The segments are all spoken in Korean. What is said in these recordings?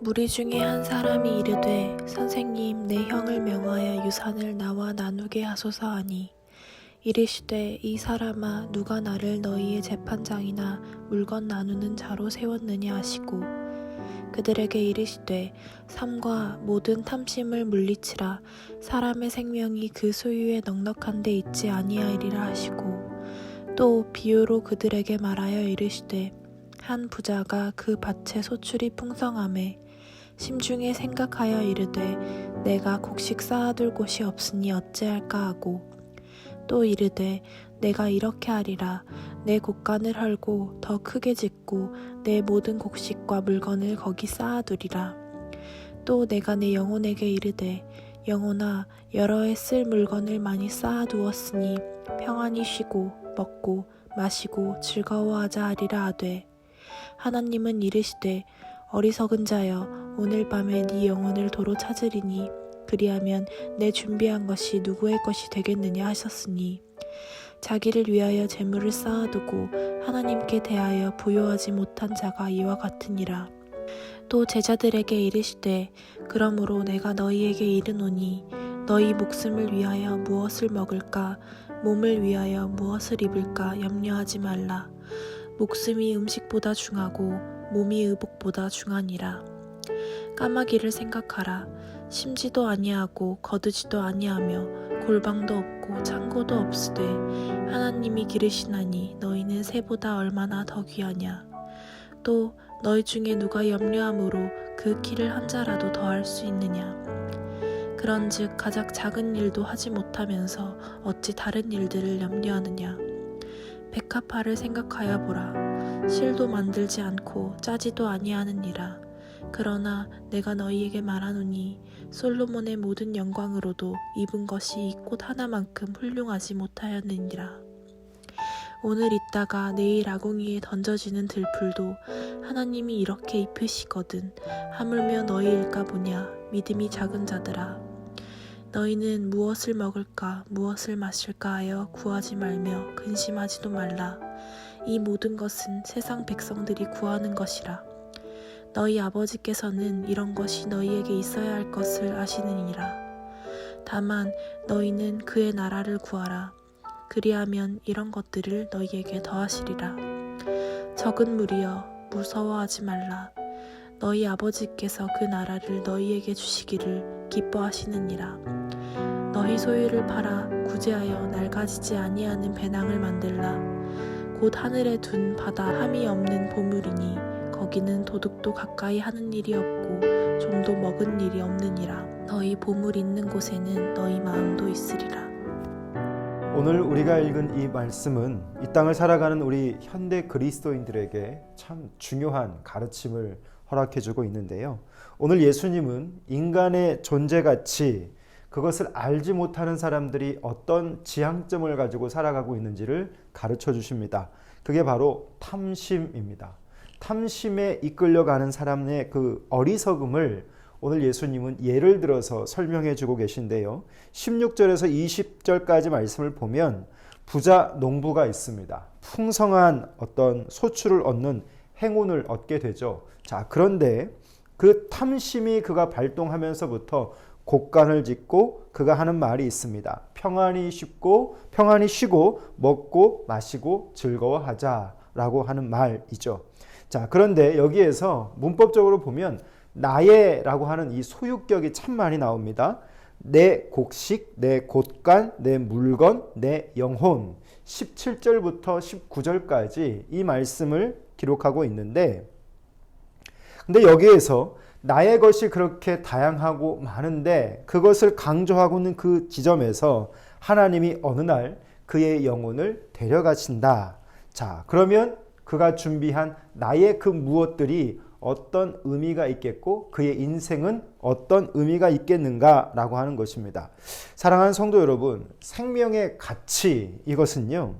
무리 중에 한 사람이 이르되 선생님 내 형을 명하여 유산을 나와 나누게 하소서 하니 이르시되 이 사람아 누가 나를 너희의 재판장이나 물건 나누는 자로 세웠느냐 하시고 그들에게 이르시되 삼가 모든 탐심을 물리치라 사람의 생명이 그 소유에 넉넉한 데 있지 아니하리라 하시고 또 비유로 그들에게 말하여 이르시되 한 부자가 그 밭에 소출이 풍성하매 심중에 생각하여 이르되 내가 곡식 쌓아둘 곳이 없으니 어찌할까 하고 또 이르되 내가 이렇게 하리라 내 곡간을 헐고 더 크게 짓고 내 모든 곡식과 물건을 거기 쌓아두리라. 또 내가 내 영혼에게 이르되 영혼아 여러 해 쓸 물건을 많이 쌓아두었으니 평안히 쉬고 먹고 마시고 즐거워하자 하리라 하되 하나님은 이르시되 어리석은 자여 오늘 밤에 네 영혼을 도로 찾으리니 그리하면 내 준비한 것이 누구의 것이 되겠느냐 하셨으니 자기를 위하여 재물을 쌓아두고 하나님께 대하여 부요하지 못한 자가 이와 같으니라. 또 제자들에게 이르시되 그러므로 내가 너희에게 이르노니 너희 목숨을 위하여 무엇을 먹을까 몸을 위하여 무엇을 입을까 염려하지 말라. 목숨이 음식보다 중하고 몸이 의복보다 중하니라. 까마귀를 생각하라. 심지도 아니하고 거두지도 아니하며 골방도 없고 창고도 없으되 하나님이 기르시나니 너희는 새보다 얼마나 더 귀하냐. 또 너희 중에 누가 염려함으로 그 키를 한 자라도 더할 수 있느냐. 그런즉 가장 작은 일도 하지 못하면서 어찌 다른 일들을 염려하느냐. 백합화를 생각하여 보라. 실도 만들지 않고 짜지도 아니하느니라. 그러나 내가 너희에게 말하노니 솔로몬의 모든 영광으로도 입은 것이 이 꽃 하나만큼 훌륭하지 못하였느니라. 오늘 있다가 내일 아궁이에 던져지는 들풀도 하나님이 이렇게 입히시거든 하물며 너희일까 보냐. 믿음이 작은 자들아. 너희는 무엇을 먹을까 무엇을 마실까 하여 구하지 말며 근심하지도 말라. 이 모든 것은 세상 백성들이 구하는 것이라. 너희 아버지께서는 이런 것이 너희에게 있어야 할 것을 아시느니라. 다만 너희는 그의 나라를 구하라. 그리하면 이런 것들을 너희에게 더하시리라. 적은 무리여 무서워하지 말라. 너희 아버지께서 그 나라를 너희에게 주시기를 기뻐하시느니라. 너희 소유를 팔아 구제하여 낡아지지 아니하는 배낭을 만들라. 곧 하늘에 둔 바다 함이 없는 보물이니 거기는 도둑도 가까이 하는 일이 없고 좀도 먹은 일이 없느니라. 너희 보물 있는 곳에는 너희 마음도 있으리라. 오늘 우리가 읽은 이 말씀은 이 땅을 살아가는 우리 현대 그리스도인들에게 참 중요한 가르침을 허락해주고 있는데요. 오늘 예수님은 인간의 존재가치, 그것을 알지 못하는 사람들이 어떤 지향점을 가지고 살아가고 있는지를 가르쳐 주십니다. 그게 바로 탐심입니다. 탐심에 이끌려가는 사람의 그 어리석음을 오늘 예수님은 예를 들어서 설명해 주고 계신데요. 16절에서 20절까지 말씀을 보면 부자 농부가 있습니다. 풍성한 어떤 소출을 얻는 행운을 얻게 되죠. 자, 그런데 그 탐심이 그가 발동하면서부터 곡간을 짓고 그가 하는 말이 있습니다. 평안히 쉬고 먹고 마시고 즐거워하자라고 하는 말이죠. 자, 그런데 여기에서 문법적으로 보면 나의라고 하는 이 소유격이 참 많이 나옵니다. 내 곡식, 내 곳간, 내 물건, 내 영혼. 17절부터 19절까지 이 말씀을 기록하고 있는데, 근데 여기에서 나의 것이 그렇게 다양하고 많은데 그것을 강조하고 있는 그 지점에서 하나님이 어느 날 그의 영혼을 데려가신다. 자, 그러면 그가 준비한 나의 그 무엇들이 어떤 의미가 있겠고 그의 인생은 어떤 의미가 있겠는가라고 하는 것입니다. 사랑하는 성도 여러분, 생명의 가치, 이것은요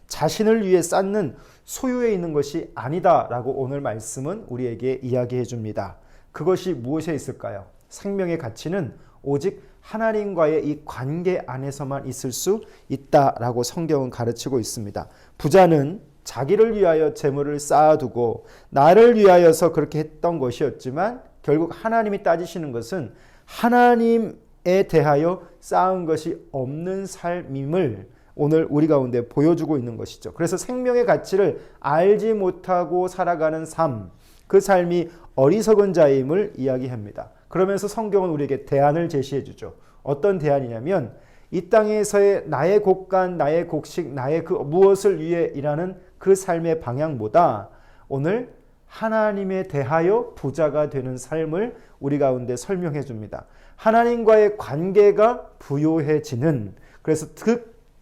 자신을 위해 쌓는 소유에 있는 것이 아니다라고 오늘 말씀은 우리에게 이야기해 줍니다. 그것이 무엇에 있을까요? 생명의 가치는 오직 하나님과의 이 관계 안에서만 있을 수 있다라고 성경은 가르치고 있습니다. 부자는 자기를 위하여 재물을 쌓아두고 나를 위하여서 그렇게 했던 것이었지만 결국 하나님이 따지시는 것은 하나님에 대하여 쌓은 것이 없는 삶임을 오늘 우리 가운데 보여주고 있는 것이죠. 그래서 생명의 가치를 알지 못하고 살아가는 삶, 그 삶이 어리석은 자임을 이야기합니다. 그러면서 성경은 우리에게 대안을 제시해 주죠. 어떤 대안이냐면 이 땅에서의 나의 곡간, 나의 곡식, 나의 그 무엇을 위해 일하는 그 삶의 방향보다 오늘 하나님에 대하여 부자가 되는 삶을 우리 가운데 설명해 줍니다. 하나님과의 관계가 부요해지는, 그래서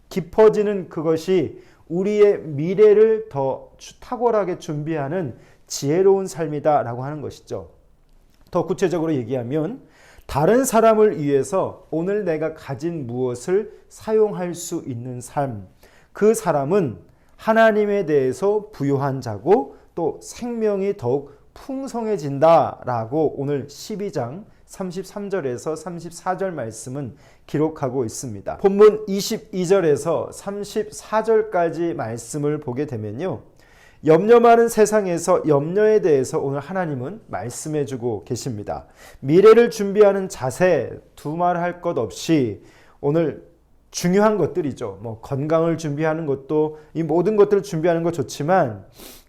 깊어지는 그것이 우리의 미래를 더 탁월하게 준비하는 지혜로운 삶이다라고 하는 것이죠. 더 구체적으로 얘기하면 다른 사람을 위해서 오늘 내가 가진 무엇을 사용할 수 있는 삶, 그 사람은 하나님에 대해서 부요한 자고 또 생명이 더욱 풍성해진다라고 오늘 12장 33절에서 34절 말씀은 기록하고 있습니다. 본문 22절에서 34절까지 말씀을 보게 되면요, 염려 많은 세상에서 염려에 대해서 오늘 하나님은 말씀해 주고 계십니다. 미래를 준비하는 자세, 두말할 것 없이 오늘 중요한 것들이죠. 건강을 준비하는 것도, 이 모든 것들을 준비하는 것 좋지만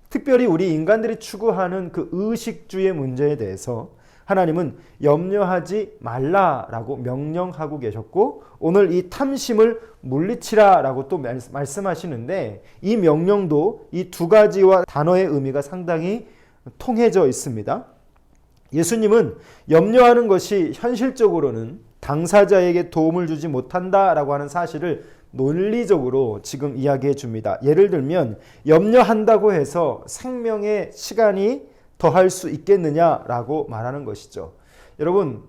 특별히 우리 인간들이 추구하는 그 의식주의 문제에 대해서 하나님은 염려하지 말라라고 명령하고 계셨고, 오늘 이 탐심을 물리치라라고 또 말씀하시는데, 이 명령도 이 두 가지와 단어의 의미가 상당히 통해져 있습니다. 예수님은 염려하는 것이 현실적으로는 당사자에게 도움을 주지 못한다라고 하는 사실을 논리적으로 지금 이야기해 줍니다. 예를 들면 염려한다고 해서 생명의 시간이 더할 수 있겠느냐라고 말하는 것이죠. 여러분,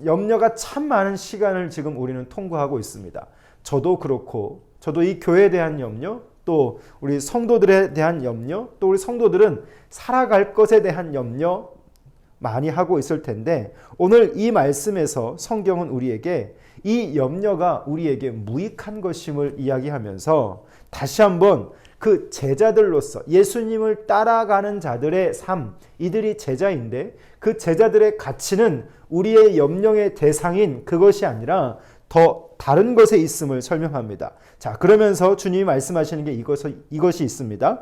염려가 참 많은 시간을 지금 우리는 통과하고 있습니다. 저도 그렇고, 저도 이 교회에 대한 염려, 또 우리 성도들에 대한 염려, 또 우리 성도들은 살아갈 것에 대한 염려 많이 하고 있을 텐데, 오늘 이 말씀에서 성경은 우리에게 이 염려가 우리에게 무익한 것임을 이야기하면서 다시 한번 그 제자들로서 예수님을 따라가는 자들의 삶, 이들이 제자인데 그 제자들의 가치는 우리의 염려의 대상인 그것이 아니라 더 다른 것에 있음을 설명합니다. 자, 그러면서 주님이 말씀하시는 게 이것이 있습니다.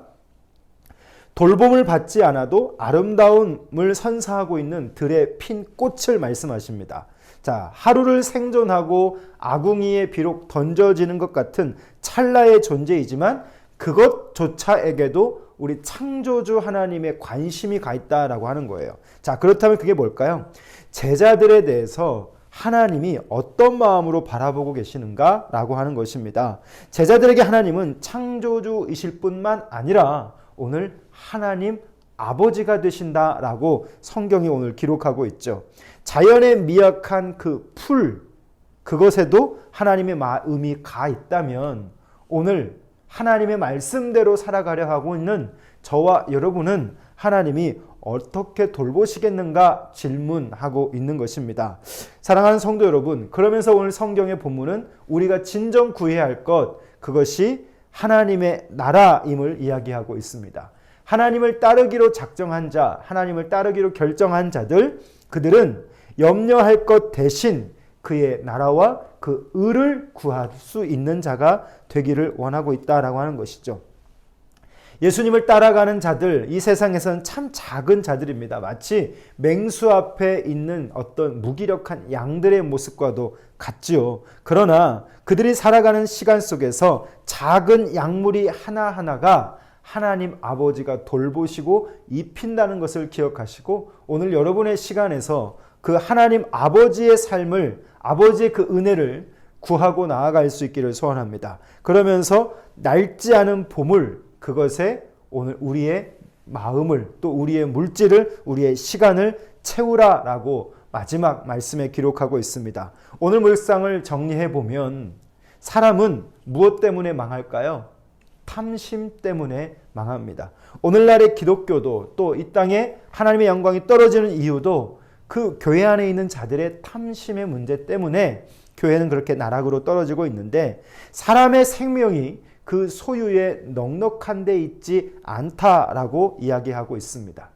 돌봄을 받지 않아도 아름다움을 선사하고 있는 들의 핀 꽃을 말씀하십니다. 자, 하루를 생존하고 아궁이에 비록 던져지는 것 같은 찰나의 존재이지만 그것조차에게도 우리 창조주 하나님의 관심이 가 있다라고 하는 거예요. 자, 그렇다면 그게 뭘까요? 제자들에 대해서 하나님이 어떤 마음으로 바라보고 계시는가라고 하는 것입니다. 제자들에게 하나님은 창조주이실 뿐만 아니라 오늘 하나님 아버지가 되신다라고 성경이 오늘 기록하고 있죠. 자연의 미약한 그 풀, 그것에도 하나님의 마음이 가 있다면 오늘 하나님의 말씀대로 살아가려 하고 있는 저와 여러분은 하나님이 어떻게 돌보시겠는가 질문하고 있는 것입니다. 사랑하는 성도 여러분, 그러면서 오늘 성경의 본문은 우리가 진정 구해야 할 것, 그것이 하나님의 나라임을 이야기하고 있습니다. 하나님을 따르기로 작정한 자, 하나님을 따르기로 결정한 자들, 그들은 염려할 것 대신 그의 나라와 그 의를 구할 수 있는 자가 되기를 원하고 있다라고 하는 것이죠. 예수님을 따라가는 자들, 이 세상에서는 참 작은 자들입니다. 마치 맹수 앞에 있는 어떤 무기력한 양들의 모습과도 같지요. 그러나 그들이 살아가는 시간 속에서 작은 약물이 하나하나가 하나님 아버지가 돌보시고 입힌다는 것을 기억하시고, 오늘 여러분의 시간에서 그 하나님 아버지의 삶을, 아버지의 그 은혜를 구하고 나아갈 수 있기를 소원합니다. 그러면서 낡지 않은 보물, 그것에 오늘 우리의 마음을, 또 우리의 물질을, 우리의 시간을 채우라라고 마지막 말씀에 기록하고 있습니다. 오늘 묵상을 정리해 보면 사람은 무엇 때문에 망할까요? 탐심 때문에 망합니다. 오늘날의 기독교도 또 이 땅에 하나님의 영광이 떨어지는 이유도 그 교회 안에 있는 자들의 탐심의 문제 때문에 교회는 그렇게 나락으로 떨어지고 있는데, 사람의 생명이 그 소유에 넉넉한 데 있지 않다라고 이야기하고 있습니다.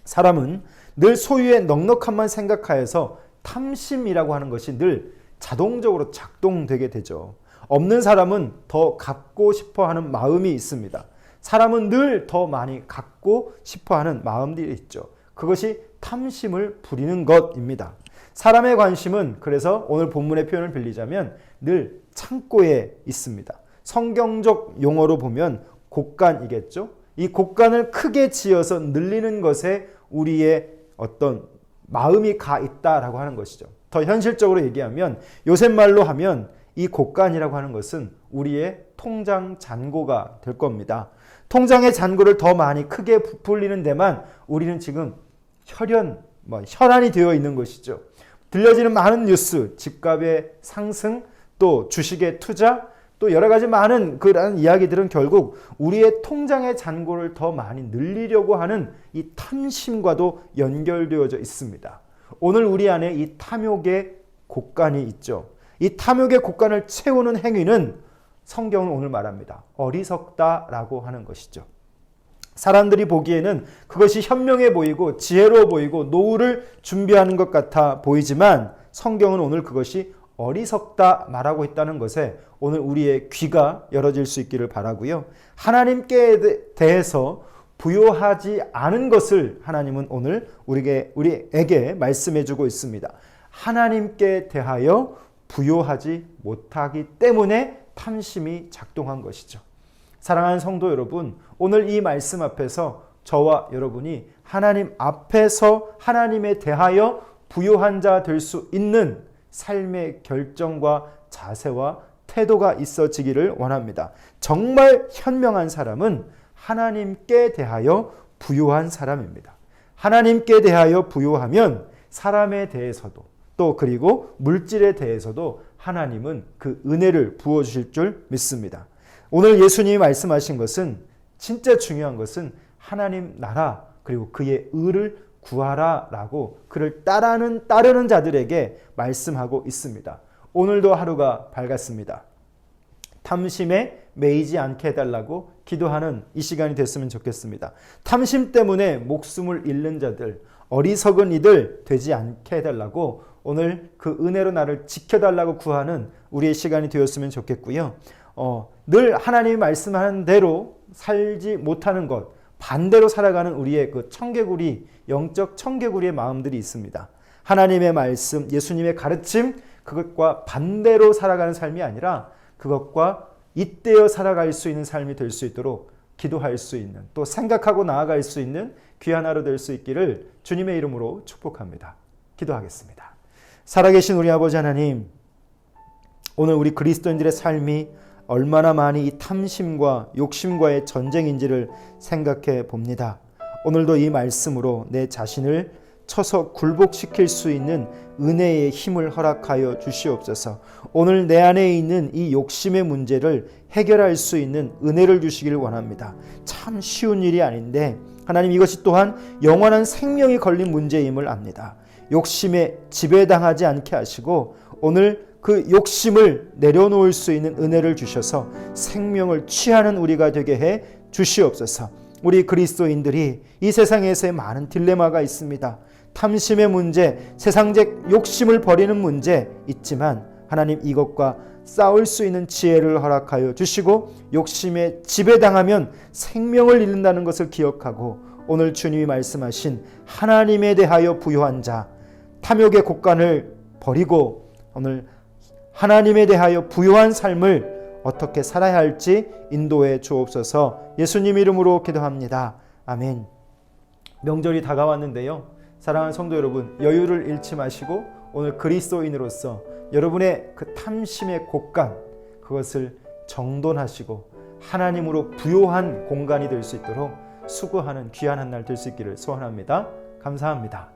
사람은 늘 소유의 넉넉함만 생각하여서 탐심이라고 하는 것이 늘 자동적으로 작동되게 되죠. 없는 사람은 더 갖고 싶어 하는 마음이 있습니다. 사람은 늘 더 많이 갖고 싶어 하는 마음들이 있죠. 그것이 탐심을 부리는 것입니다. 사람의 관심은 그래서 오늘 본문의 표현을 빌리자면 늘 창고에 있습니다. 성경적 용어로 보면 곡간이겠죠. 이 곡간을 크게 지어서 늘리는 것에 우리의 어떤 마음이 가 있다라고 하는 것이죠. 더 현실적으로 얘기하면 요새 말로 하면 이 곡간이라고 하는 것은 우리의 통장 잔고가 될 겁니다. 통장의 잔고를 더 많이 크게 부풀리는 데만 우리는 지금 혈안이 되어 있는 것이죠. 들려지는 많은 뉴스, 집값의 상승, 또 주식의 투자, 또 여러 가지 많은 그런 이야기들은 결국 우리의 통장의 잔고를 더 많이 늘리려고 하는 이 탐심과도 연결되어져 있습니다. 오늘 우리 안에 이 탐욕의 곡간이 있죠. 이 탐욕의 곡간을 채우는 행위는 성경은 오늘 말합니다. 어리석다라고 하는 것이죠. 사람들이 보기에는 그것이 현명해 보이고 지혜로워 보이고 노후를 준비하는 것 같아 보이지만 성경은 오늘 그것이 어리석다 말하고 있다는 것에 오늘 우리의 귀가 열어질 수 있기를 바라고요. 하나님께 대해서 부요하지 않은 것을 하나님은 오늘 우리에게 말씀해 주고 있습니다. 하나님께 대하여 부요하지 못하기 때문에 탐심이 작동한 것이죠. 사랑하는 성도 여러분, 오늘 이 말씀 앞에서 저와 여러분이 하나님 앞에서 하나님에 대하여 부요한 자 될 수 있는 삶의 결정과 자세와 태도가 있어지기를 원합니다. 정말 현명한 사람은 하나님께 대하여 부요한 사람입니다. 하나님께 대하여 부요하면 사람에 대해서도 또 그리고 물질에 대해서도 하나님은 그 은혜를 부어주실 줄 믿습니다. 오늘 예수님이 말씀하신 것은 진짜 중요한 것은 하나님 나라 그리고 그의 의를 구하라 라고 그를 따르는 자들에게 말씀하고 있습니다. 오늘도 하루가 밝았습니다. 탐심에 매이지 않게 해달라고 기도하는 이 시간이 됐으면 좋겠습니다. 탐심 때문에 목숨을 잃는 자들, 어리석은 이들 되지 않게 해달라고 오늘 그 은혜로 나를 지켜달라고 구하는 우리의 시간이 되었으면 좋겠고요. 늘 하나님이 말씀하는 대로 살지 못하는 것, 반대로 살아가는 우리의 그 영적 청개구리의 마음들이 있습니다. 하나님의 말씀, 예수님의 가르침, 그것과 반대로 살아가는 삶이 아니라 그것과 잇대어 살아갈 수 있는 삶이 될 수 있도록 기도할 수 있는, 또 생각하고 나아갈 수 있는 귀한 하루 될 수 있기를 주님의 이름으로 축복합니다. 기도하겠습니다. 살아계신 우리 아버지 하나님, 오늘 우리 그리스도인들의 삶이 얼마나 많이 이 탐심과 욕심과의 전쟁인지를 생각해 봅니다. 오늘도 이 말씀으로 내 자신을 쳐서 굴복시킬 수 있는 은혜의 힘을 허락하여 주시옵소서. 오늘 내 안에 있는 이 욕심의 문제를 해결할 수 있는 은혜를 주시기를 원합니다. 참 쉬운 일이 아닌데 하나님, 이것이 또한 영원한 생명이 걸린 문제임을 압니다. 욕심에 지배당하지 않게 하시고 오늘 그 욕심을 내려놓을 수 있는 은혜를 주셔서 생명을 취하는 우리가 되게 해 주시옵소서. 우리 그리스도인들이 이 세상에서의 많은 딜레마가 있습니다. 탐심의 문제, 세상적 욕심을 버리는 문제 있지만 하나님, 이것과 싸울 수 있는 지혜를 허락하여 주시고 욕심에 지배당하면 생명을 잃는다는 것을 기억하고 오늘 주님이 말씀하신 하나님에 대하여 부요한 자, 탐욕의 곡간을 버리고 오늘 하나님에 대하여 부요한 삶을 어떻게 살아야 할지 인도해 주옵소서. 예수님 이름으로 기도합니다. 아멘. 명절이 다가왔는데요. 사랑하는 성도 여러분, 여유를 잃지 마시고 오늘 그리스도인으로서 여러분의 그 탐심의 곡간, 그것을 정돈하시고 하나님으로 부요한 공간이 될 수 있도록 수고하는 귀한 한 날 될 수 있기를 소원합니다. 감사합니다.